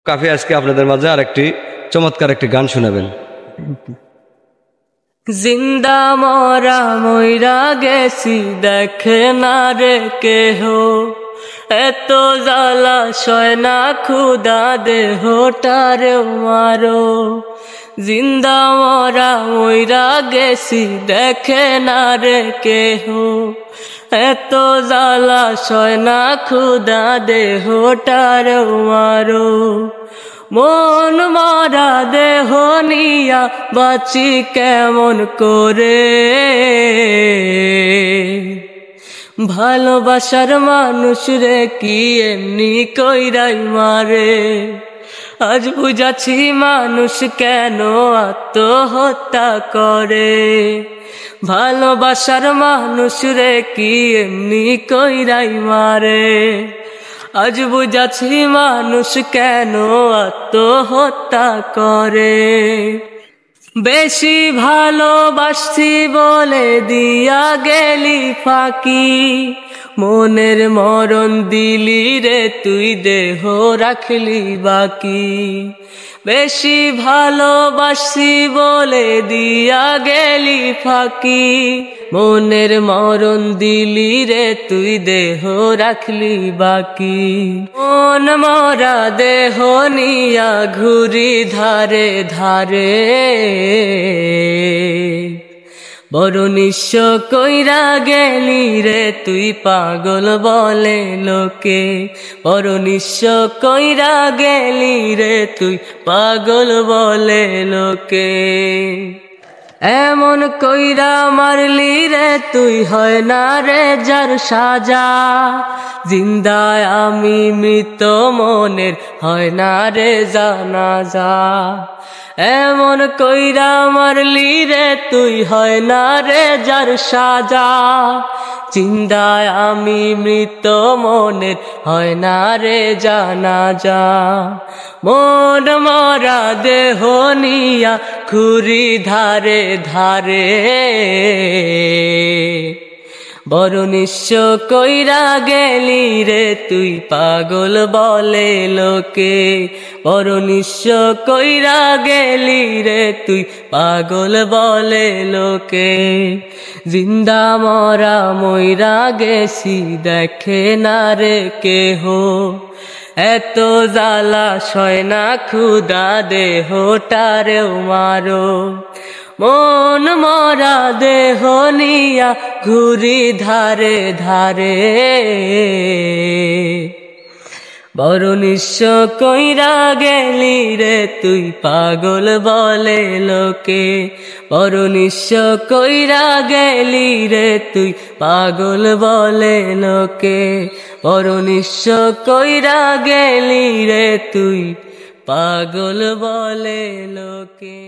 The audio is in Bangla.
কাফি আজকে আপনাদের মাঝে আরেকটি চমৎকার একটি গান শোনাবেন। জিন্দা মরা মইরা গেছি দেখে না রে কেহ, এত জ্বালা সয় না ক্ষুধা দেহটারে মারো। জিন্দা মরা মইরা গেছি দেখে না রে কেহ, এত জ্বালা সয় না ক্ষুধা দেহটারে মারো। মন মারা দেহ নিয়া বাঁচি কেমন করে, ভালোবাসার মানুষ রে কি এমনি কইরাই মারে। আজ বুঝাছি মানুষ কেন আত্মহত্যা করে, ভালোবাসার মানুষ রে কি এমনি কইরাই মারে। আজ বুঝাছি মানুষ কেন আত্মহত্যা করে। বেশি ভালোবাসছি বলে দিয়া গেলি ফাঁকি, মনের মরণ দিলি রে তুই দেহ রাখলি বাকি। বেশি ভালোবাসছি বলে দিয়া গেলি ফাঁকি, মনের মরণ দিলি রে তুই দেহ রাখলি বাকি। মন মরা দেহ নিয়া ঘুরি ধারে ধারে, বড় নিঃস্ব কইরা গেলি রে তুই পাগল বলে লোকে। বড় নিঃস্ব কইরা গেলি রে তুই পাগল বলে লোকে। এমন কইরা মারলি রে তুই হয় না রে যার সাজা, জিন্দায় আমি মৃত মনের হয় না রে জানাজা। এমন কইরা মারলি রে তুই হয় না রে যার সাজা, জিন্দায় আমি মৃত মনের হয় না রে জানাজা। মন মরা দেহ নিয়া ঘুরি ধারে ধারে, বড় নিঃস্ব কইরা গেলি রে তুই পাগল বলে লোকে। বড় নিঃস্ব কইরা গেলি রে তুই পাগল বলে লোকে। জিন্দা মরা মইরা গেছি দেখে না রে কেহ, এত জ্বালা সয় না ক্ষুধা দেহটারেও মারো। মন মরা দেহ নিয়া ঘুরি ধারে ধারে, বড় নিঃস্ব কইরা গেলি রে তুই পাগল বলে লোকে। বড় নিঃস্ব কইরা গেলি রে তুই পাগল বলে লোকে। বড় নিঃস্ব কইরা গেলি রে তুই পাগল বলে লোকে।